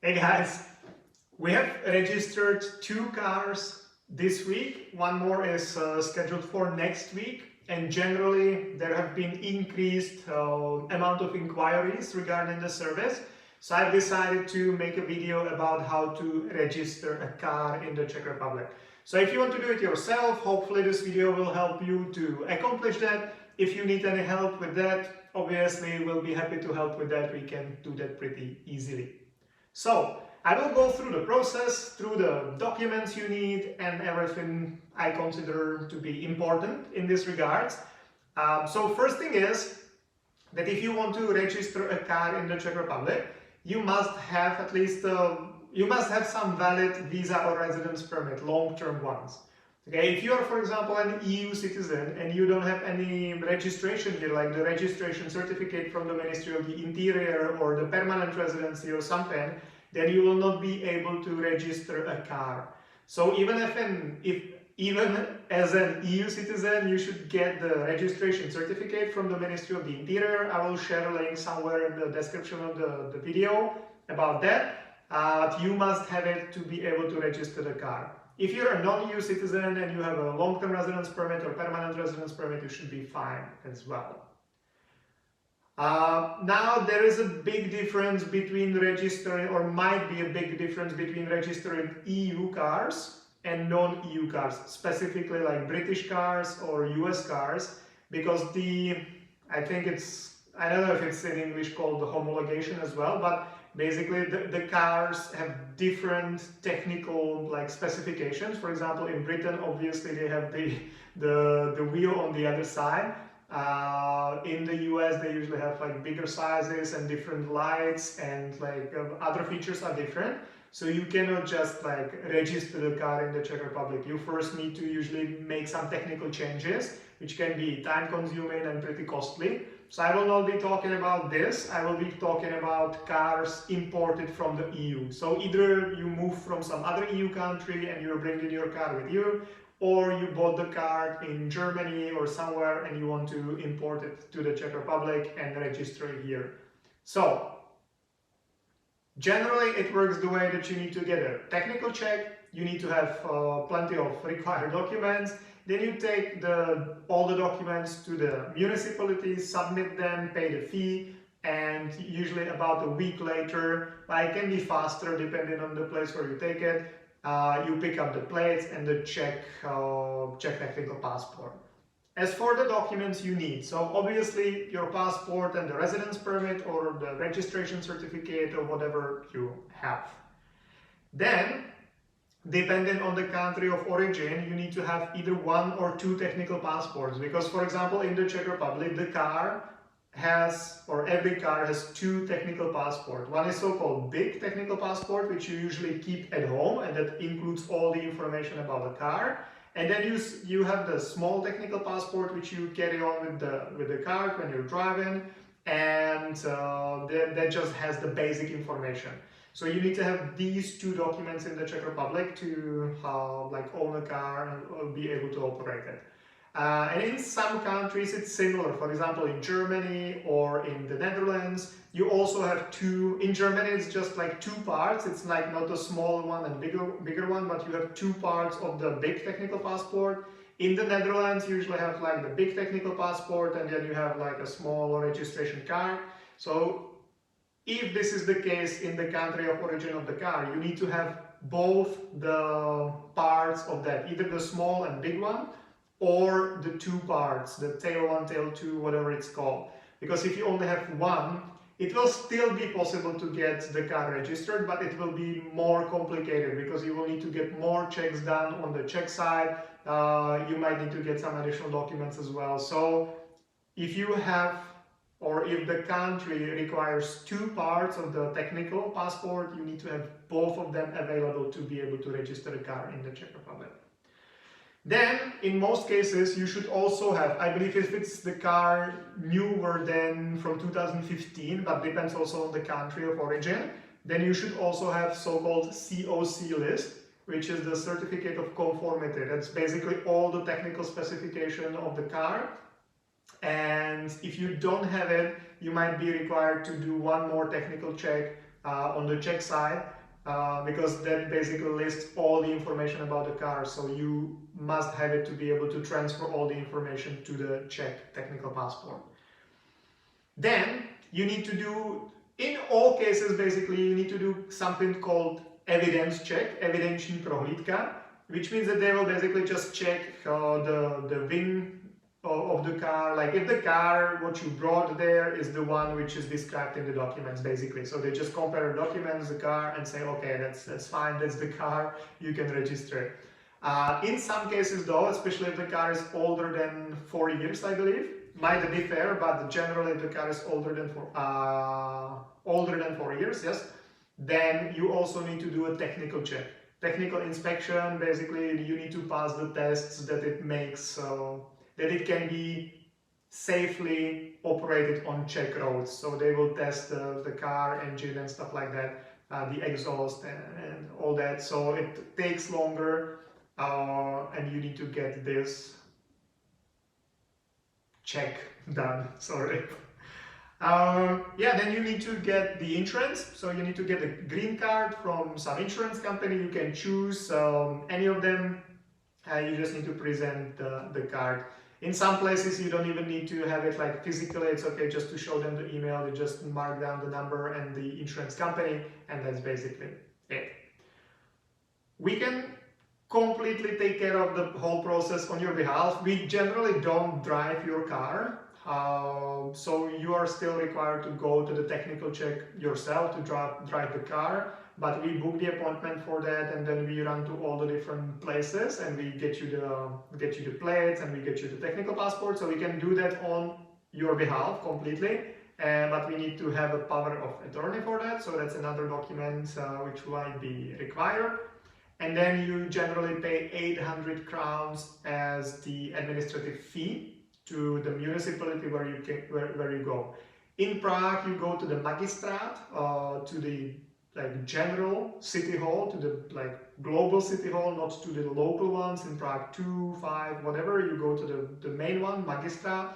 Hey guys, we have registered 2 cars this week. One more is scheduled for next week, and generally there have been increased amount of inquiries regarding the service. So I've decided to make a video about how to register a car in the Czech Republic. So if you want to do it yourself, hopefully this video will help you to accomplish that. If you need any help with that, obviously we'll be happy to help with that. We can do that pretty easily. So I will go through the process, through the documents you need and everything I consider to be important in this regard. So first thing is that if you want to register a car in the Czech Republic, you must have at least some valid visa or residence permit, long-term ones. Okay, if you are, for example, an EU citizen and you don't have any registration here, like the registration certificate from the Ministry of the Interior or the permanent residency or something, then you will not be able to register a car. So even as an EU citizen, you should get the registration certificate from the Ministry of the Interior. I will share a link somewhere in the description of the video about that. You must have it to be able to register the car. If you're a non-EU citizen and you have a long-term residence permit or permanent residence permit, you should be fine as well. Now there is a big difference between registering, or might be a big difference between registering EU cars and non-EU cars, specifically like British cars or US cars, because I don't know if it's in English called the homologation as well, but basically the cars have different technical specifications. For example, in Britain, obviously they have the wheel on the other side. In the US, they usually have bigger sizes and different lights, and other features are different. So you cannot just register the car in the Czech Republic. You first need to usually make some technical changes, which can be time consuming and pretty costly. So I will not be talking about this. I will be talking about cars imported from the EU. So either you move from some other EU country and you're bringing your car with you, or you bought the car in Germany or somewhere and you want to import it to the Czech Republic and register it here. So generally it works the way that you need to get a technical check, you need to have plenty of required documents, then you take all the documents to the municipality, submit them, pay the fee, and usually about a week later, it can be faster depending on the place where you take it, you pick up the plates and the Czech technical passport. As for the documents you need, so obviously your passport and the residence permit or the registration certificate or whatever you have. Then, depending on the country of origin, you need to have either 1 or 2 technical passports, because for example in the Czech Republic every car has 2 technical passports. One is so-called big technical passport, which you usually keep at home, and that includes all the information about the car. And then you have the small technical passport, which you carry on with the car when you're driving, and that just has the basic information. So you need to have these 2 documents in the Czech Republic to own a car and be able to operate it. And in some countries it's similar. For example, in Germany or in the Netherlands, you also have 2. In Germany it's just 2 parts. It's not a small one and bigger one, but you have 2 parts of the big technical passport. In the Netherlands you usually have the big technical passport, and then you have a small registration card. So if this is the case in the country of origin of the car, you need to have both the parts of that, either the small and big one, or the 2 parts, the tail 1, tail 2, whatever it's called. Because if you only have one, it will still be possible to get the car registered, but it will be more complicated because you will need to get more checks done on the Czech side. You might need to get some additional documents as well. So if you have, or if the country requires 2 parts of the technical passport, you need to have both of them available to be able to register a car in the Czech Republic. Then, in most cases, you should also have, I believe if it's the car newer than from 2015, but depends also on the country of origin, then you should also have so-called COC list, which is the certificate of conformity. That's basically all the technical specification of the car. And if you don't have it, you might be required to do one more technical check on the Czech side, because that basically lists all the information about the car, so you must have it to be able to transfer all the information to the Czech technical passport. Then you need to do, in all cases basically, you need to do something called evidence check, evidenční prohlídka, which means that they will basically just check the VIN of the car, like if the car what you brought there is the one which is described in the documents basically. So they just compare documents, the car, and say, okay, that's fine, that's the car, you can register it. In some cases though, especially if the car is older than 4 years, I believe, might differ, but generally the car is older than 4 years, yes, then you also need to do a technical check. Technical inspection, basically you need to pass the tests that it makes so that it can be safely operated on Czech roads. So they will test the car engine and stuff like that, the exhaust and all that. So it takes longer, and you need to get this check done, sorry. Yeah, then you need to get the insurance. So you need to get a green card from some insurance company. You can choose any of them. You just need to present the card. In some places you don't even need to have it like physically, it's okay just to show them the email, you just mark down the number and the insurance company, and that's basically it. We can completely take care of the whole process on your behalf. We generally don't drive your car, so you are still required to go to the technical check yourself to drive the car, but we book the appointment for that, and then we run to all the different places and we get you the plates and we get you the technical passport, so we can do that on your behalf completely. But we need to have a power of attorney for that, so that's another document which might be required. And then you generally pay 800 crowns as the administrative fee to the municipality where you go. In Prague, you go to the magistrate, to the general city hall, to the global city hall, not to the local ones in Prague 2, 5, whatever. You go to the main one, magistrate,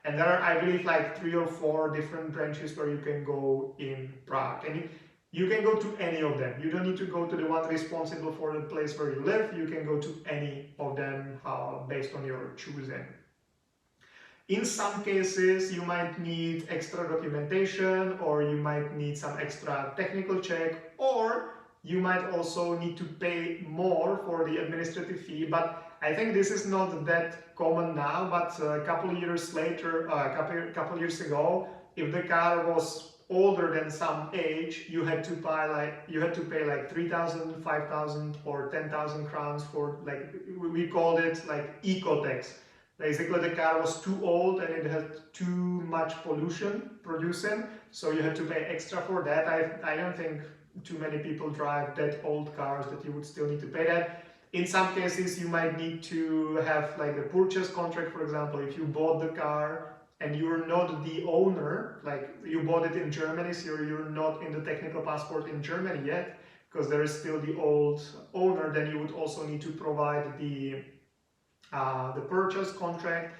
and there are, I believe, 3 or 4 different branches where you can go in Prague. And you can go to any of them. You don't need to go to the one responsible for the place where you live. You can go to any of them based on your choosing. In some cases, you might need extra documentation, or you might need some extra technical check, or you might also need to pay more for the administrative fee. But I think this is not that common now, but a couple years later, a couple years ago, if the car was older than some age, you had to pay 3,000, 5,000 or 10,000 crowns for, we called it eco tax. Basically the car was too old and it had too much pollution producing, so you had to pay extra for that. I don't think too many people drive that old cars that you would still need to pay that. In some cases you might need to have the purchase contract, for example. If you bought the car and you're not the owner, you bought it in Germany, so you're not in the technical passport in Germany yet, because there is still the old owner, then you would also need to provide the purchase contract.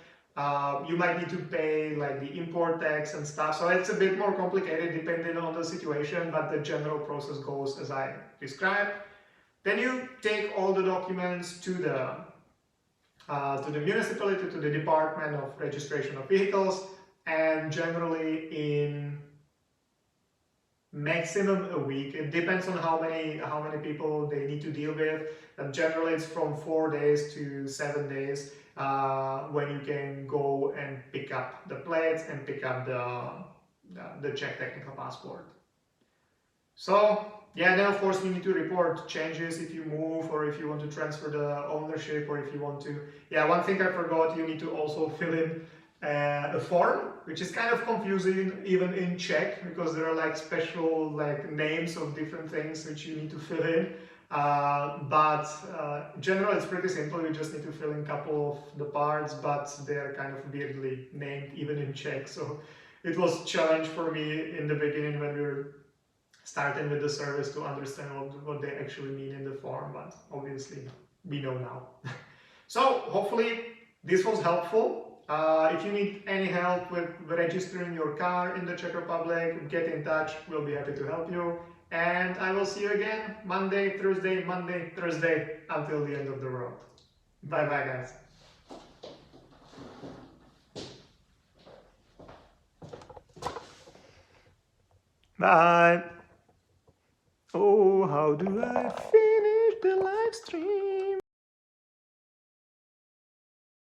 You might need to pay the import tax and stuff, so it's a bit more complicated depending on the situation, but the general process goes as I described. Then you take all the documents to the municipality, to the Department of Registration of Vehicles, and generally in maximum a week. It depends on how many people they need to deal with. Generally it's from 4 days to 7 days when you can go and pick up the plates and pick up the Czech technical passport. So yeah, then of course we need to report changes if you move, or if you want to transfer the ownership, or if you want to, yeah, one thing I forgot, you need to also fill in a form, which is kind of confusing even in Czech, because there are special names of different things which you need to fill in. But generally it's pretty simple. You just need to fill in a couple of the parts, but they're kind of weirdly named even in Czech. So it was a challenge for me in the beginning when we were starting with the service to understand what they actually mean in the form, but obviously we know now. So hopefully this was helpful. If you need any help with registering your car in the Czech Republic, get in touch, we'll be happy to help you. and I will see you again Monday, Thursday, until the end of the world. Bye bye, guys. Bye. Oh, how do I finish the live stream?